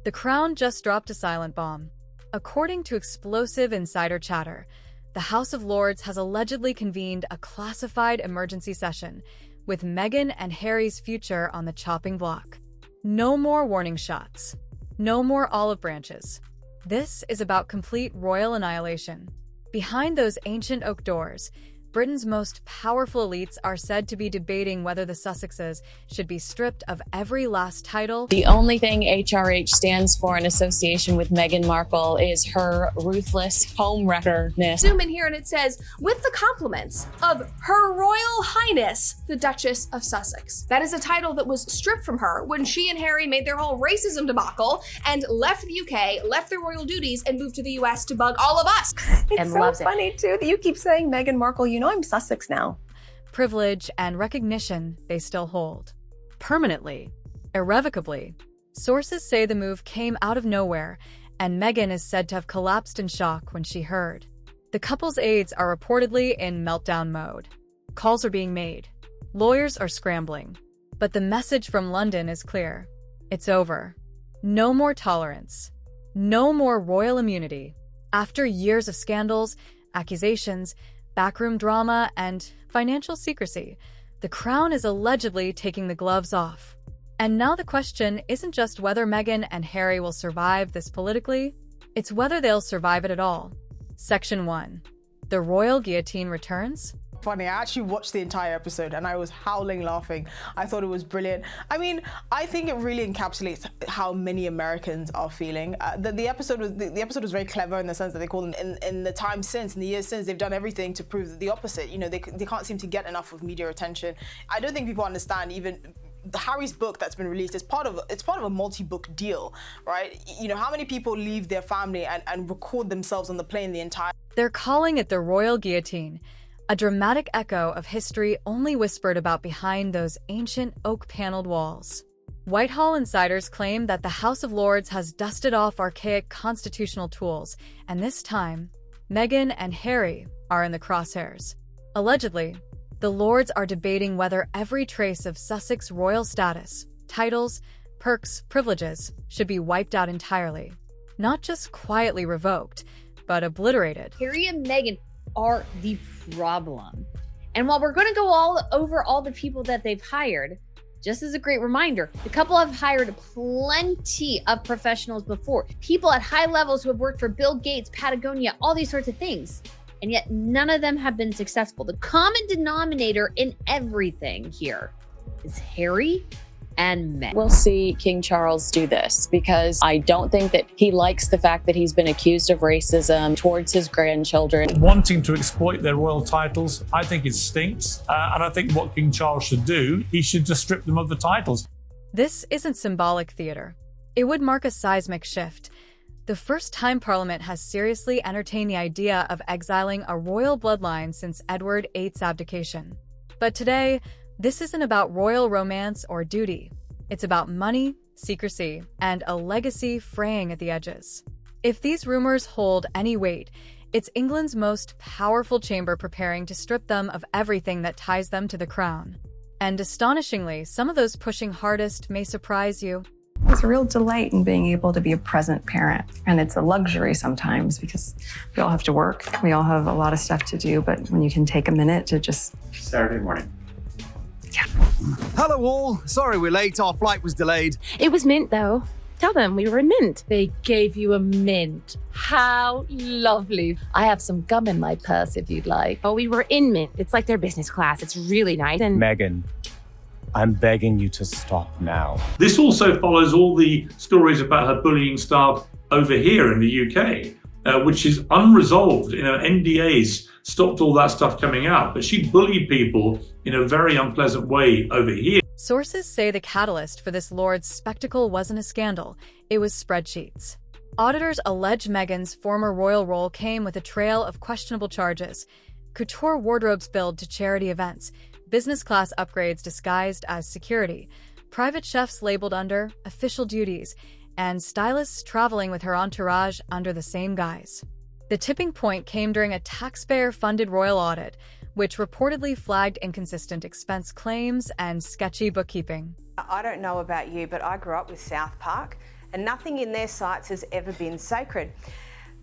The Crown just dropped a silent bomb. According to explosive insider chatter, the House of Lords has allegedly convened a classified emergency session, with Meghan and Harry's future on the chopping block. No more warning shots. No more olive branches. This is about complete royal annihilation. Behind those ancient oak doors, Britain's most powerful elites are said to be debating whether the Sussexes should be stripped of every last title. The only thing HRH stands for in association with Meghan Markle is her ruthless homewreckerness. Zoom in here and it says, with the compliments of Her Royal Highness, the Duchess of Sussex. That is a title that was stripped from her when she and Harry made their whole racism debacle and left the UK, left their royal duties, and moved to the US to bug all of us. It's so funny too that you keep saying Meghan Markle. You know I'm Sussex now. Privilege and recognition they still hold. Permanently. Irrevocably. Sources say the move came out of nowhere, and Meghan is said to have collapsed in shock when she heard. The couple's aides are reportedly in meltdown mode. Calls are being made. Lawyers are scrambling. But the message from London is clear. It's over. No more tolerance. No more royal immunity. After years of scandals, accusations, backroom drama, and financial secrecy, the Crown is allegedly taking the gloves off. And now the question isn't just whether Meghan and Harry will survive this politically, it's whether they'll survive it at all. Section 1. The royal guillotine returns? Funny, I actually watched the entire episode and I was howling laughing. I thought it was brilliant. I mean, I think it really encapsulates how many Americans are feeling. The episode was very clever in the sense that they call them in the time since, in the years since, they've done everything to prove the opposite. You know, they can't seem to get enough of media attention. I don't think people understand even Harry's book that's been released is part of a multi-book deal, right? You know, how many people leave their family and record themselves on the plane the entire... They're calling it the royal guillotine, a dramatic echo of history only whispered about behind those ancient oak-paneled walls. Whitehall insiders claim that the House of Lords has dusted off archaic constitutional tools, and this time, Meghan and Harry are in the crosshairs. Allegedly, the Lords are debating whether every trace of Sussex royal status, titles, perks, privileges should be wiped out entirely. Not just quietly revoked, but obliterated. Harry and Meghan are the problem. And while we're going to go over all the people that they've hired, just as a great reminder, the couple have hired plenty of professionals before. People at high levels who have worked for Bill Gates, Patagonia, all these sorts of things. And yet none of them have been successful. The common denominator in everything here is Harry and Meghan. We'll see King Charles do this because I don't think that he likes the fact that he's been accused of racism towards his grandchildren. Wanting to exploit their royal titles, I think it stinks. And I think what King Charles should do, he should just strip them of the titles. This isn't symbolic theater. It would mark a seismic shift. The first time Parliament has seriously entertained the idea of exiling a royal bloodline since Edward VIII's abdication. But today, this isn't about royal romance or duty. It's about money, secrecy, and a legacy fraying at the edges. If these rumors hold any weight, it's England's most powerful chamber preparing to strip them of everything that ties them to the crown. And astonishingly, some of those pushing hardest may surprise you. There's a real delight in being able to be a present parent. And it's a luxury sometimes because we all have to work. We all have a lot of stuff to do. But when you can take a minute to just... Saturday morning. Yeah. Hello all. Sorry we're late. Our flight was delayed. It was mint though. Tell them we were in mint. They gave you a mint. How lovely. I have some gum in my purse if you'd like. Oh, we were in mint. It's like their business class. It's really nice. And Meghan, I'm begging you to stop now. This also follows all the stories about her bullying staff over here in the UK, which is unresolved. You know, NDAs stopped all that stuff coming out, but she bullied people in a very unpleasant way over here. Sources say the catalyst for this Lord's spectacle wasn't a scandal, it was spreadsheets. Auditors allege Meghan's former royal role came with a trail of questionable charges: couture wardrobes billed to charity events, business class upgrades disguised as security, private chefs labeled under official duties, and stylists traveling with her entourage under the same guise. The tipping point came during a taxpayer-funded royal audit, which reportedly flagged inconsistent expense claims and sketchy bookkeeping. I don't know about you, but I grew up with South Park, and nothing in their sights has ever been sacred.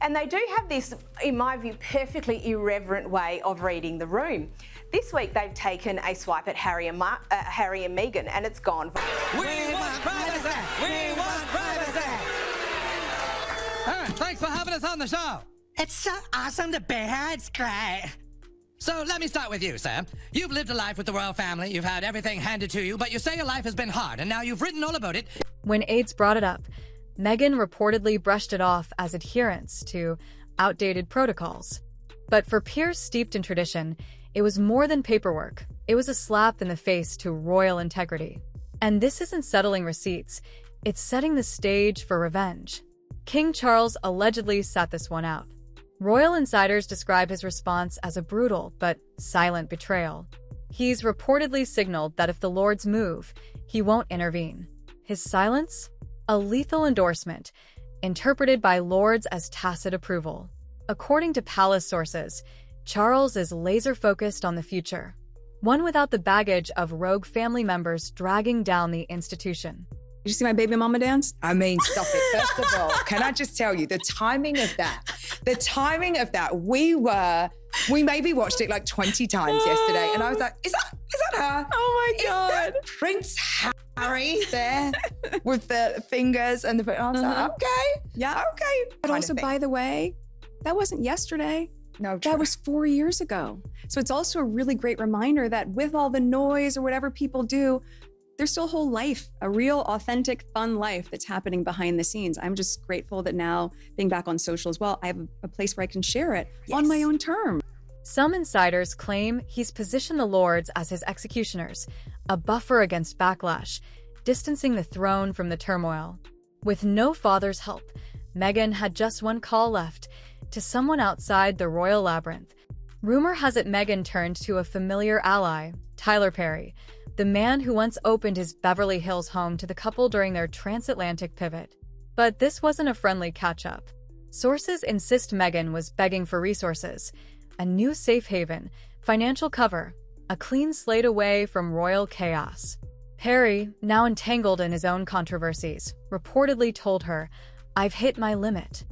And they do have this, in my view, perfectly irreverent way of reading the room. This week they've taken a swipe at Harry and Meghan, and it's gone. We want privacy! We want privacy! All right, thanks for having us on the show. It's so awesome to be here. It's great. So let me start with you, Sam. You've lived a life with the royal family. You've had everything handed to you, but you say your life has been hard, and now you've written all about it. When aides brought it up, Meghan reportedly brushed it off as adherence to outdated protocols. But for peers steeped in tradition, it was more than paperwork. It was a slap in the face to royal integrity. And this isn't settling receipts, it's setting the stage for revenge. King Charles allegedly sat this one out. Royal insiders describe his response as a brutal but silent betrayal. He's reportedly signaled that if the Lords move, he won't intervene. His silence? A lethal endorsement, interpreted by Lords as tacit approval. According to palace sources, Charles is laser-focused on the future, one without the baggage of rogue family members dragging down the institution. Did you see my baby mama dance? I mean, stop it. First of all, can I just tell you, the timing of that, we maybe watched it like 20 times yesterday, and I was like, is that her? Oh my God. Is that Prince Harry there with the fingers and the, I was like, okay. Yeah. Okay. But also, by the way, that wasn't yesterday. No, that was 4 years ago. So it's also a really great reminder that with all the noise or whatever people do, there's still a whole life, a real, authentic, fun life that's happening behind the scenes. I'm just grateful that now, being back on social as well, I have a place where I can share it on my own terms. Some insiders claim he's positioned the Lords as his executioners, a buffer against backlash, distancing the throne from the turmoil. With no father's help, Meghan had just one call left, to someone outside the royal labyrinth. Rumor has it Meghan turned to a familiar ally, Tyler Perry, the man who once opened his Beverly Hills home to the couple during their transatlantic pivot. But this wasn't a friendly catch-up. Sources insist Meghan was begging for resources, a new safe haven, financial cover, a clean slate away from royal chaos. Perry, now entangled in his own controversies, reportedly told her, "I've hit my limit."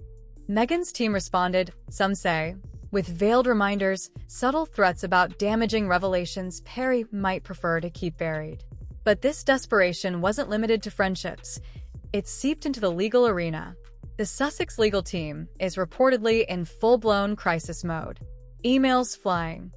Meghan's team responded, some say, with veiled reminders, subtle threats about damaging revelations Perry might prefer to keep buried. But this desperation wasn't limited to friendships. It seeped into the legal arena. The Sussex legal team is reportedly in full-blown crisis mode. Emails flying,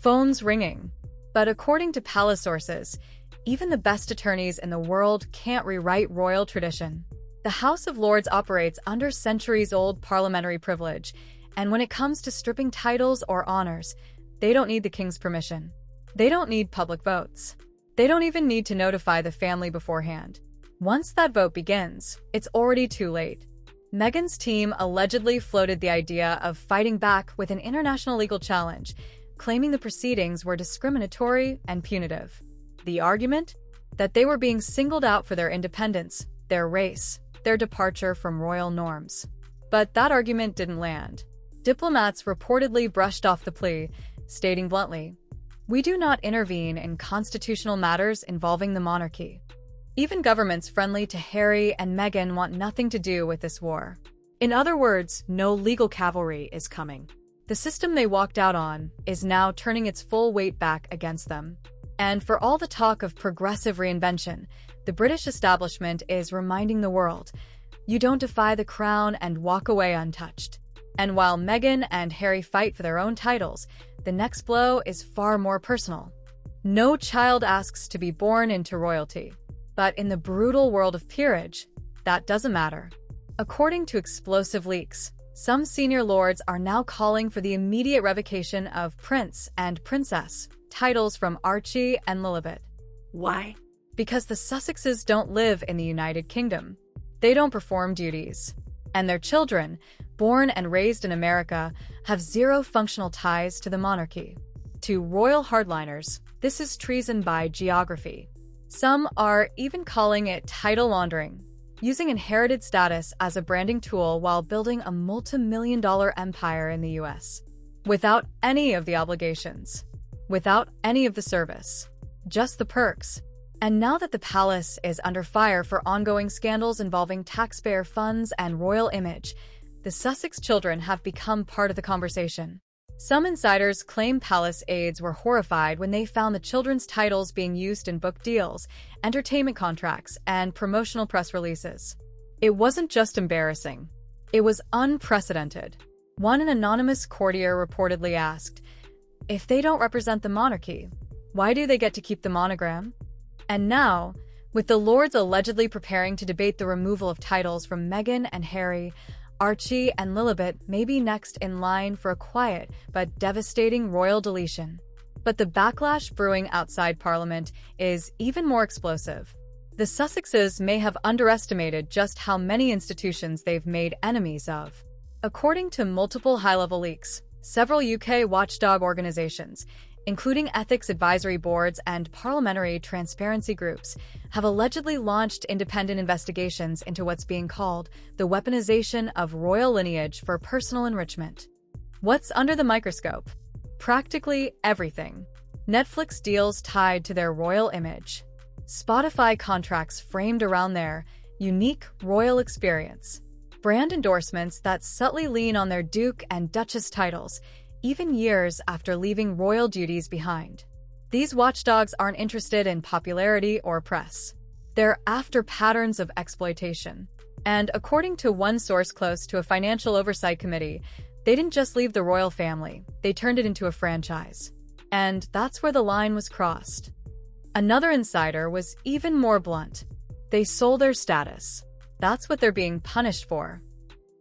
phones ringing. But according to palace sources, even the best attorneys in the world can't rewrite royal tradition. The House of Lords operates under centuries-old parliamentary privilege, and when it comes to stripping titles or honors, they don't need the king's permission. They don't need public votes. They don't even need to notify the family beforehand. Once that vote begins, it's already too late. Meghan's team allegedly floated the idea of fighting back with an international legal challenge, claiming the proceedings were discriminatory and punitive. The argument? That they were being singled out for their independence, their race, their departure from royal norms. But that argument didn't land. Diplomats reportedly brushed off the plea, stating bluntly, "We do not intervene in constitutional matters involving the monarchy." Even governments friendly to Harry and Meghan want nothing to do with this war. In other words, no legal cavalry is coming. The system they walked out on is now turning its full weight back against them. And for all the talk of progressive reinvention, the British establishment is reminding the world, you don't defy the crown and walk away untouched. And while Meghan and Harry fight for their own titles, the next blow is far more personal. No child asks to be born into royalty. But in the brutal world of peerage, that doesn't matter. According to explosive leaks, some senior lords are now calling for the immediate revocation of Prince and Princess titles from Archie and Lilibet. Why? Because the Sussexes don't live in the United Kingdom. They don't perform duties. And their children, born and raised in America, have zero functional ties to the monarchy. To royal hardliners, this is treason by geography. Some are even calling it title laundering, using inherited status as a branding tool while building a multi-million-dollar empire in the US. Without any of the obligations. Without any of the service. Just the perks. And now that the palace is under fire for ongoing scandals involving taxpayer funds and royal image, the Sussex children have become part of the conversation. Some insiders claim palace aides were horrified when they found the children's titles being used in book deals, entertainment contracts, and promotional press releases. It wasn't just embarrassing. It was unprecedented. One anonymous courtier reportedly asked, "If they don't represent the monarchy, why do they get to keep the monogram?" And now, with the Lords allegedly preparing to debate the removal of titles from Meghan and Harry, Archie and Lilibet may be next in line for a quiet but devastating royal deletion. But the backlash brewing outside Parliament is even more explosive. The Sussexes may have underestimated just how many institutions they've made enemies of. According to multiple high-level leaks, several UK watchdog organizations, including ethics advisory boards and parliamentary transparency groups, have allegedly launched independent investigations into what's being called the weaponization of royal lineage for personal enrichment. What's under the microscope? Practically everything. Netflix deals tied to their royal image. Spotify contracts framed around their unique royal experience. Brand endorsements that subtly lean on their Duke and Duchess titles, even years after leaving royal duties behind. These watchdogs aren't interested in popularity or press. They're after patterns of exploitation. And according to one source close to a financial oversight committee, they didn't just leave the royal family, they turned it into a franchise. And that's where the line was crossed. Another insider was even more blunt. They sold their status. That's what they're being punished for.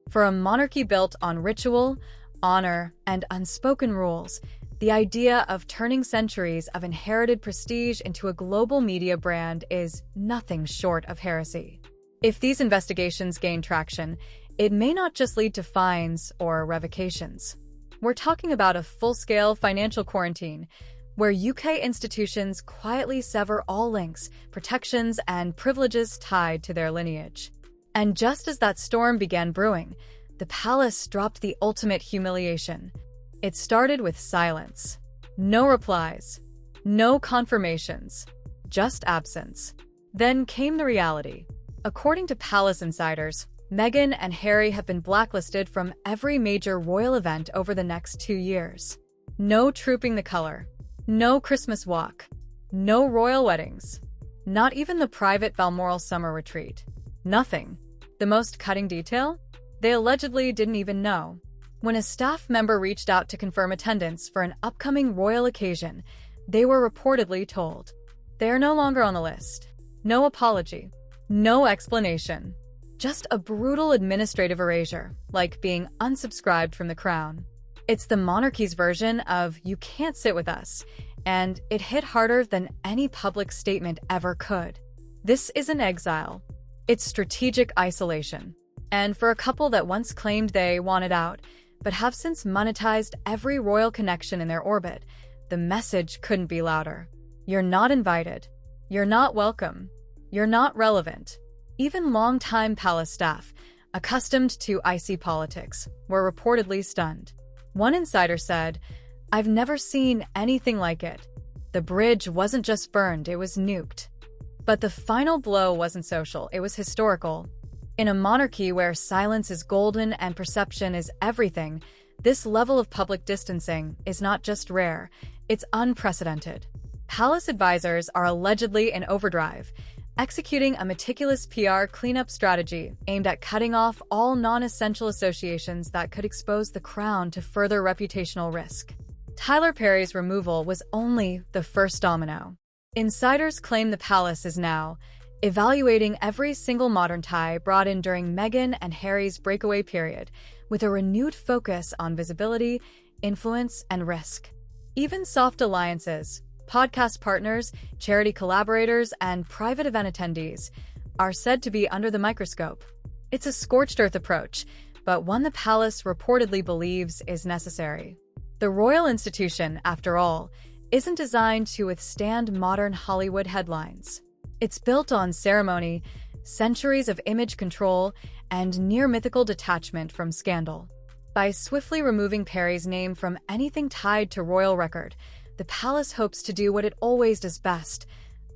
For a monarchy built on ritual, honor, and unspoken rules, the idea of turning centuries of inherited prestige into a global media brand is nothing short of heresy. If these investigations gain traction, it may not just lead to fines or revocations. We're talking about a full-scale financial quarantine, where UK institutions quietly sever all links, protections, and privileges tied to their lineage. And just as that storm began brewing, the palace dropped the ultimate humiliation. It started with silence. No replies. No confirmations. Just absence. Then came the reality. According to palace insiders, Meghan and Harry have been blacklisted from every major royal event over the next 2 years. No trooping the color. No Christmas walk. No royal weddings. Not even the private Balmoral summer retreat. Nothing. The most cutting detail? They allegedly didn't even know. When a staff member reached out to confirm attendance for an upcoming royal occasion, they were reportedly told, "They are no longer on the list." No apology. No explanation. Just a brutal administrative erasure, like being unsubscribed from the crown. It's the monarchy's version of "you can't sit with us," and it hit harder than any public statement ever could. This isn't exile. It's strategic isolation. And for a couple that once claimed they wanted out, but have since monetized every royal connection in their orbit, the message couldn't be louder. You're not invited. You're not welcome. You're not relevant. Even longtime palace staff, accustomed to icy politics, were reportedly stunned. One insider said, "I've never seen anything like it. The bridge wasn't just burned, it was nuked." But the final blow wasn't social, it was historical. In a monarchy where silence is golden and perception is everything, this level of public distancing is not just rare, it's unprecedented. Palace advisors are allegedly in overdrive, executing a meticulous PR cleanup strategy aimed at cutting off all non-essential associations that could expose the crown to further reputational risk. Tyler Perry's removal was only the first domino. Insiders claim the palace is now evaluating every single modern tie brought in during Meghan and Harry's breakaway period, with a renewed focus on visibility, influence, and risk. Even soft alliances, podcast partners, charity collaborators, and private event attendees are said to be under the microscope. It's a scorched earth approach, but one the palace reportedly believes is necessary. The royal institution, after all, isn't designed to withstand modern Hollywood headlines. It's built on ceremony, centuries of image control, and near-mythical detachment from scandal. By swiftly removing Perry's name from anything tied to royal record, the palace hopes to do what it always does best: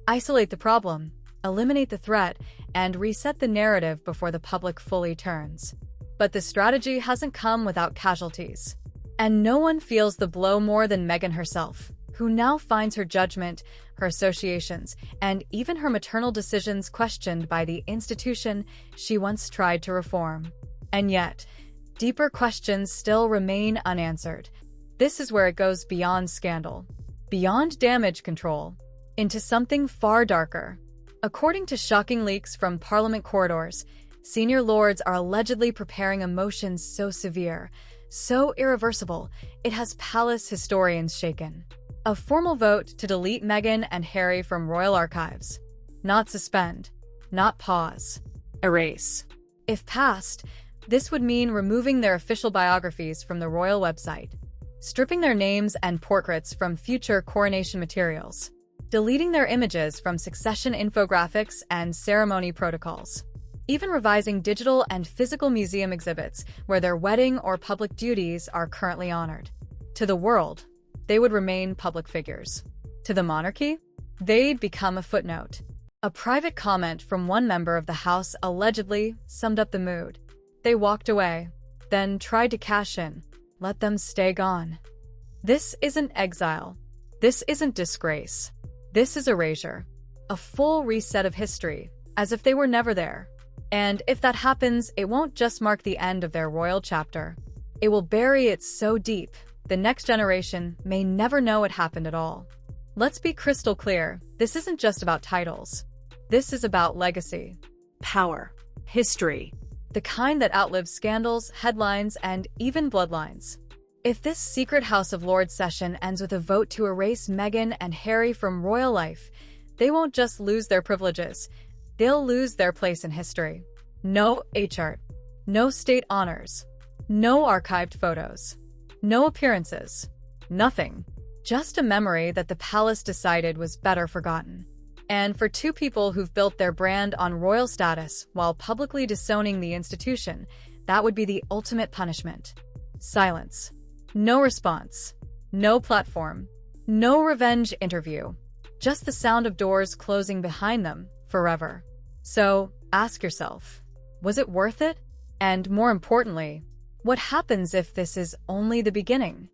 Isolate the problem, eliminate the threat, and reset the narrative before the public fully turns. But the strategy hasn't come without casualties. And no one feels the blow more than Meghan herself, who now finds her judgment, her associations, and even her maternal decisions questioned by the institution she once tried to reform. And yet, deeper questions still remain unanswered. This is where it goes beyond scandal, beyond damage control, into something far darker. According to shocking leaks from Parliament corridors, senior lords are allegedly preparing a motion so severe, so irreversible, it has palace historians shaken. A formal vote to delete Meghan and Harry from royal archives. Not suspend, not pause, erase. If passed, this would mean removing their official biographies from the royal website, stripping their names and portraits from future coronation materials, deleting their images from succession infographics and ceremony protocols, even revising digital and physical museum exhibits where their wedding or public duties are currently honored. To the world, they would remain public figures. To the monarchy, they'd become a footnote. A private comment from one member of the House allegedly summed up the mood. They walked away, then tried to cash in. Let them stay gone. This isn't exile. This isn't disgrace. This is erasure. A full reset of history, as if they were never there. And if that happens, it won't just mark the end of their royal chapter. It will bury it so deep, the next generation may never know it happened at all. Let's be crystal clear, this isn't just about titles. This is about legacy, power, history, the kind that outlives scandals, headlines, and even bloodlines. If this secret House of Lords session ends with a vote to erase Meghan and Harry from royal life, they won't just lose their privileges, they'll lose their place in history. No H-art, no state honors, no archived photos, no appearances, nothing. Just a memory that the palace decided was better forgotten. And for two people who've built their brand on royal status while publicly disowning the institution, that would be the ultimate punishment. Silence. No response. No platform. No revenge interview. Just the sound of doors closing behind them forever. So, ask yourself, was it worth it? And more importantly, what happens if this is only the beginning?